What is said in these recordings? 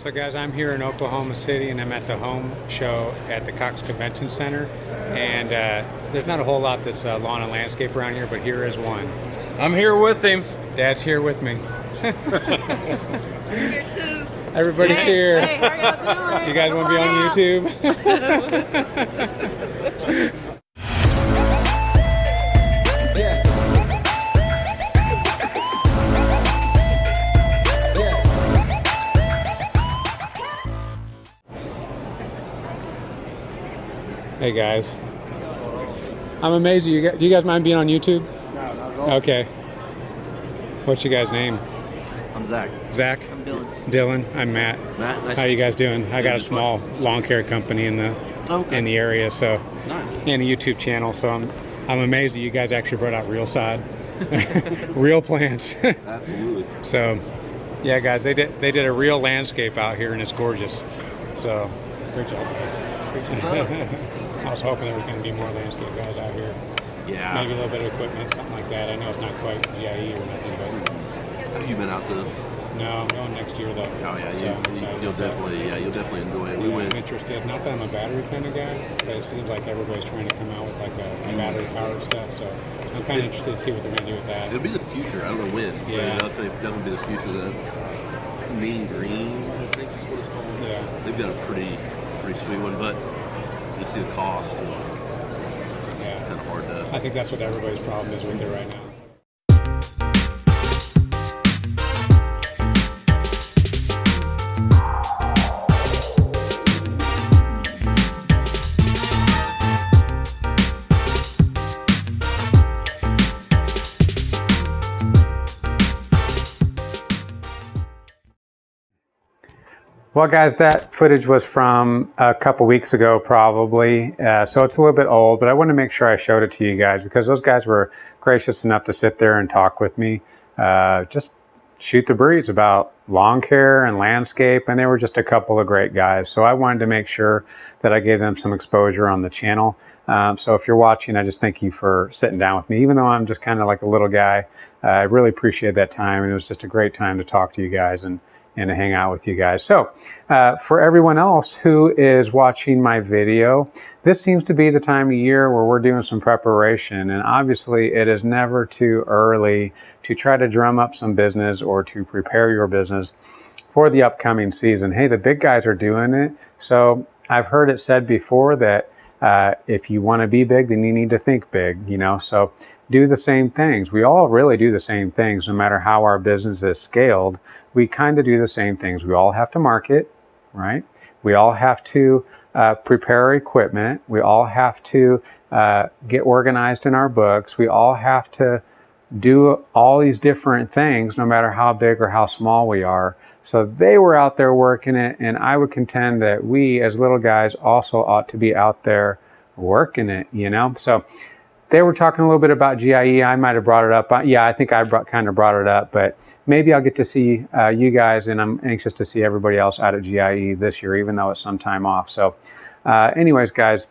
So guys, I'm here in Oklahoma City and I'm at the home show at the Cox Convention Center, and there's not a whole lot that's lawn and landscape around here, but here is one. I'm here with him. Dad's here with me. I'm here too. Everybody's here. Hey, how y'all doing? You guys want to be on YouTube? Hey guys, I'm amazed. Do you guys mind being on YouTube? No, not at all. Okay. What's your guys' name? I'm Zach. Zach? I'm Dylan. Dylan. I'm Matt. Matt, nice. How you guys doing? I got a small lawn care company in the area, so nice. And a YouTube channel. So I'm amazed that you guys actually brought out real sod, real plants. Absolutely. So, yeah, guys, they did a real landscape out here, and it's gorgeous. So, great job, guys. I was hoping there was going to be more landscape guys out here. Yeah. Maybe a little bit of equipment, something like that. I know it's not quite GIE or nothing, but Have you been out to? no, I'm going next year though. Oh yeah, So I'm excited you'll for that. definitely enjoy it. We Yeah, went. I'm interested. Not that I'm a battery kind of guy, but it seems like everybody's trying to come out with like a battery powered stuff. So I'm kind of interested to see what they're going to do with that. It'll be the future. I don't know when. Yeah. But I think that'll be the future. That Mean Green, I think is what it's called. Yeah. They've got a pretty sweet one, but you see the cost. It's Yeah. kind of hard to. I think that's what everybody's problem is with it right now. Well, guys, that footage was from a couple weeks ago, probably. So it's a little bit old, but I want to make sure I showed it to you guys because those guys were gracious enough to sit there and talk with me. Just shoot the breeze about lawn care and landscape, and they were just a couple of great guys. So I wanted to make sure that I gave them some exposure on the channel. So if you're watching, I just thank you for sitting down with me. Even though I'm just kind of like a little guy, I really appreciate that time, and it was just a great time to talk to you guys and to hang out with you guys. So for everyone else who is watching my video, this seems to be the time of year where we're doing some preparation, and obviously it is never too early to try to drum up some business or to prepare your business for the upcoming season. Hey, the big guys are doing it. So I've heard it said before that if you want to be big, then you need to think big, you know, so do the same things. We all really do the same things, no matter how our business is scaled. We kind of do the same things. We all have to market, right? We all have to prepare equipment. We all have to get organized in our books. We all have to do all these different things, no matter how big or how small we are. So they were out there working it, and I would contend that we as little guys also ought to be out there working it, you know? So they were talking a little bit about GIE. I might have brought it up. Yeah, I think I kind of brought it up, but maybe I'll get to see you guys, and I'm anxious to see everybody else out at GIE this year, even though it's some time off. So anyways, guys,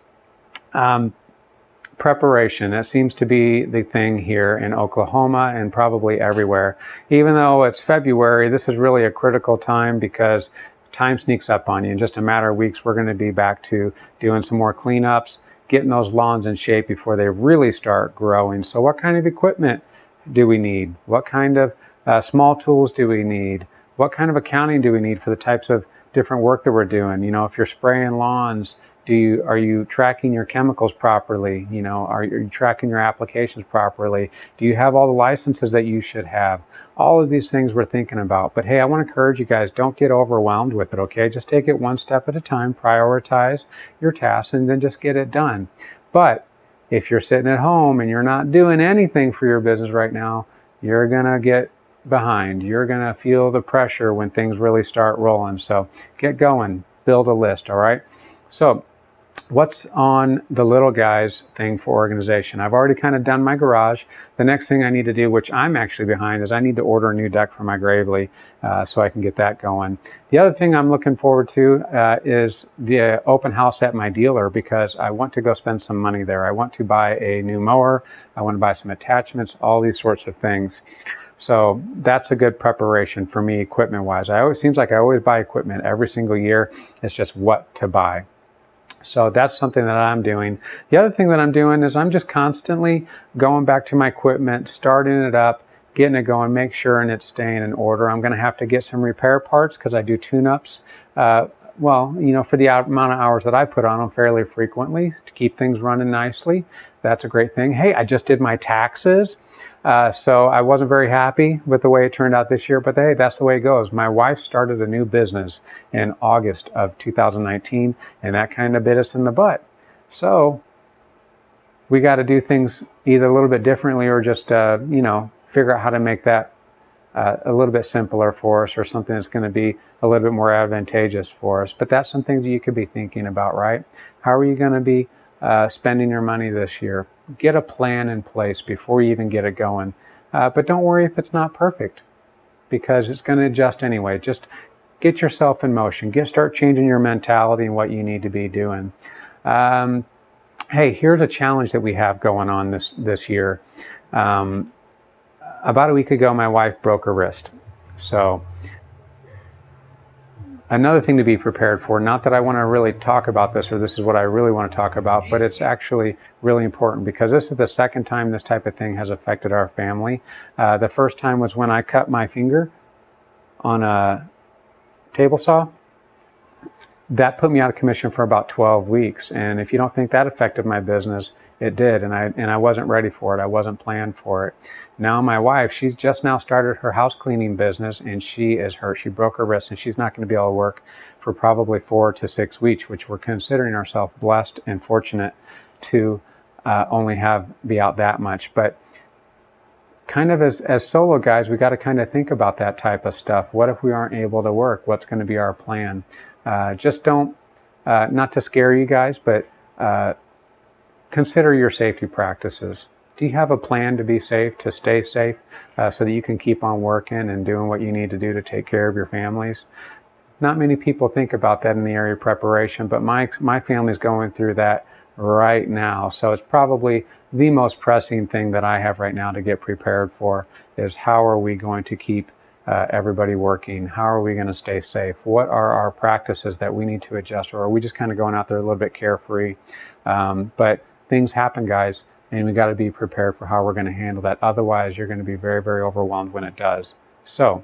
preparation, that seems to be the thing here in Oklahoma and probably everywhere. Even though it's February, this is really a critical time because time sneaks up on you. In just a matter of weeks, we're going to be back to doing some more cleanups, getting those lawns in shape before they really start growing. So what kind of equipment do we need? What kind of small tools do we need? What kind of accounting do we need for the types of different work that we're doing? You know, if you're spraying lawns, are you tracking your chemicals properly? You know, are you tracking your applications properly? Do you have all the licenses that you should have? All of these things we're thinking about. But hey, I want to encourage you guys, don't get overwhelmed with it, okay? Just take it one step at a time, prioritize your tasks, and then just get it done. But if you're sitting at home and you're not doing anything for your business right now, you're gonna get behind. You're gonna feel the pressure when things really start rolling. So get going, build a list, all right? So what's on the little guys thing for organization? I've already kind of done my garage. The next thing I need to do, which I'm actually behind, is I need to order a new deck for my Gravely so I can get that going. The other thing I'm looking forward to is the open house at my dealer, because I want to go spend some money there. I want to buy a new mower. I want to buy some attachments, all these sorts of things. So that's a good preparation for me equipment wise. Seems like I always buy equipment every single year. It's just what to buy. So that's something that I'm doing. The other thing that I'm doing is I'm just constantly going back to my equipment, starting it up, getting it going, make sure and it's staying in order. I'm going to have to get some repair parts because I do tune-ups. Well, you know, for the amount of hours that I put on them fairly frequently to keep things running nicely. That's a great thing. Hey, I just did my taxes. So I wasn't very happy with the way it turned out this year, but hey, that's the way it goes. My wife started a new business in August of 2019, and that kind of bit us in the butt. So we got to do things either a little bit differently or just, you know, figure out how to make that a little bit simpler for us, or something that's going to be a little bit more advantageous for us. But that's some things you could be thinking about, right? How are you going to be spending your money this year? Get a plan in place before you even get it going. But don't worry if it's not perfect, because it's going to adjust anyway. Just get yourself in motion. Start changing your mentality and what you need to be doing. Hey, here's a challenge that we have going on this year. About a week ago, my wife broke her wrist. So another thing to be prepared for, not that I want to really talk about this, or this is what I really want to talk about, but it's actually really important because this is the second time this type of thing has affected our family. The first time was when I cut my finger on a table saw. That put me out of commission for about 12 weeks. And if you don't think that affected my business, it did. And I wasn't ready for it. I wasn't planned for it. Now my wife, she's just now started her house cleaning business, and she is hurt. She broke her wrist, and she's not going to be able to work for probably 4 to 6 weeks, which we're considering ourselves blessed and fortunate to only be out that much. But kind of as solo guys, we got to kind of think about that type of stuff. What if we aren't able to work? What's going to be our plan? Just don't, not to scare you guys, but consider your safety practices. Do you have a plan to be safe, to stay safe, so that you can keep on working and doing what you need to do to take care of your families? Not many people think about that in the area of preparation, but my family's going through that right now. So it's probably the most pressing thing that I have right now to get prepared for is how are we going to keep everybody working? How are we going to stay safe? What are our practices that we need to adjust, or are we just kind of going out there a little bit carefree? But things happen, guys, and we got to be prepared for how we're going to handle that. Otherwise, you're going to be very, very overwhelmed when it does. So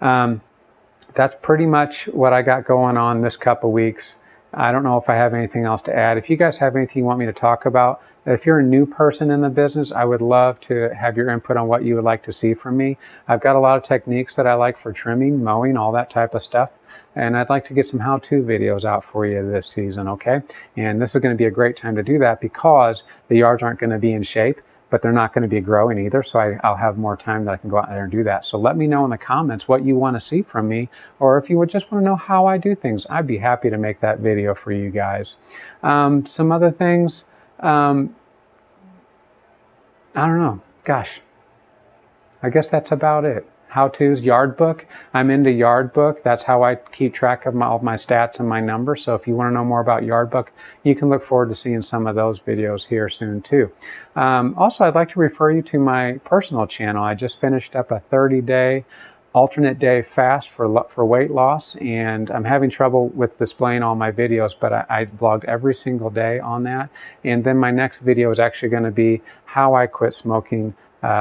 that's pretty much what I got going on this couple weeks. I don't know if I have anything else to add. If you guys have anything you want me to talk about, if you're a new person in the business, I would love to have your input on what you would like to see from me. I've got a lot of techniques that I like for trimming, mowing, all that type of stuff. And I'd like to get some how-to videos out for you this season, okay? And this is going to be a great time to do that because the yards aren't going to be in shape, but they're not going to be growing either. So I'll have more time that I can go out there and do that. So let me know in the comments what you want to see from me, or if you would just want to know how I do things, I'd be happy to make that video for you guys. Some other things, I don't know. Gosh, I guess that's about it. How-tos, yard book. I'm into yard book. That's how I keep track of all my stats and my numbers. So if you want to know more about yard book, you can look forward to seeing some of those videos here soon too. Also, I'd like to refer you to my personal channel. I just finished up a 30-day alternate day fast for weight loss, and I'm having trouble with displaying all my videos, but I vlogged every single day on that. And then my next video is actually going to be how I quit smoking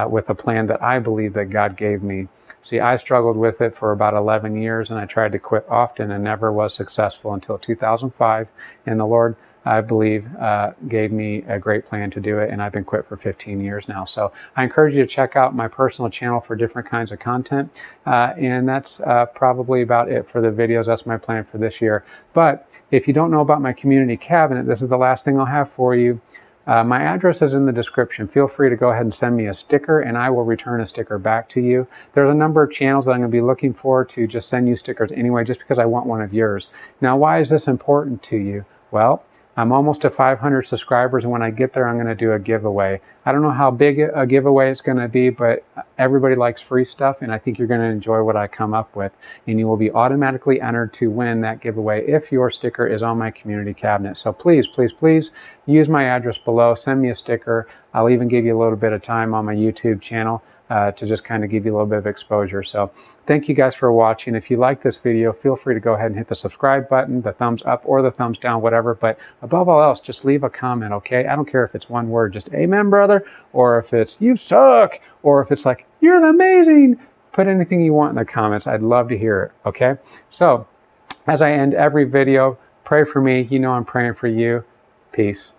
with a plan that I believe that God gave me. See, I struggled with it for about 11 years, and I tried to quit often and never was successful until 2005. And the Lord, I believe, gave me a great plan to do it, and I've been quit for 15 years now. So I encourage you to check out my personal channel for different kinds of content. And that's probably about it for the videos. That's my plan for this year. But if you don't know about my community cabinet, this is the last thing I'll have for you. My address is in the description. Feel free to go ahead and send me a sticker, and I will return a sticker back to you. There's a number of channels that I'm going to be looking for to just send you stickers anyway, just because I want one of yours. Now, why is this important to you? Well, I'm almost to 500 subscribers, and when I get there, I'm going to do a giveaway. I don't know how big a giveaway it's going to be, but everybody likes free stuff, and I think you're going to enjoy what I come up with. And you will be automatically entered to win that giveaway if your sticker is on my community cabinet. So please, please, please use my address below. Send me a sticker. I'll even give you a little bit of time on my YouTube channel to just kind of give you a little bit of exposure. So thank you guys for watching. If you like this video, feel free to go ahead and hit the subscribe button, the thumbs up or the thumbs down, whatever. But above all else, just leave a comment, okay? I don't care if it's one word, just amen, brother, or if it's you suck, or if it's like you're amazing. Put anything you want in the comments. I'd love to hear it, okay? So as I end every video, pray for me. You know I'm praying for you. Peace.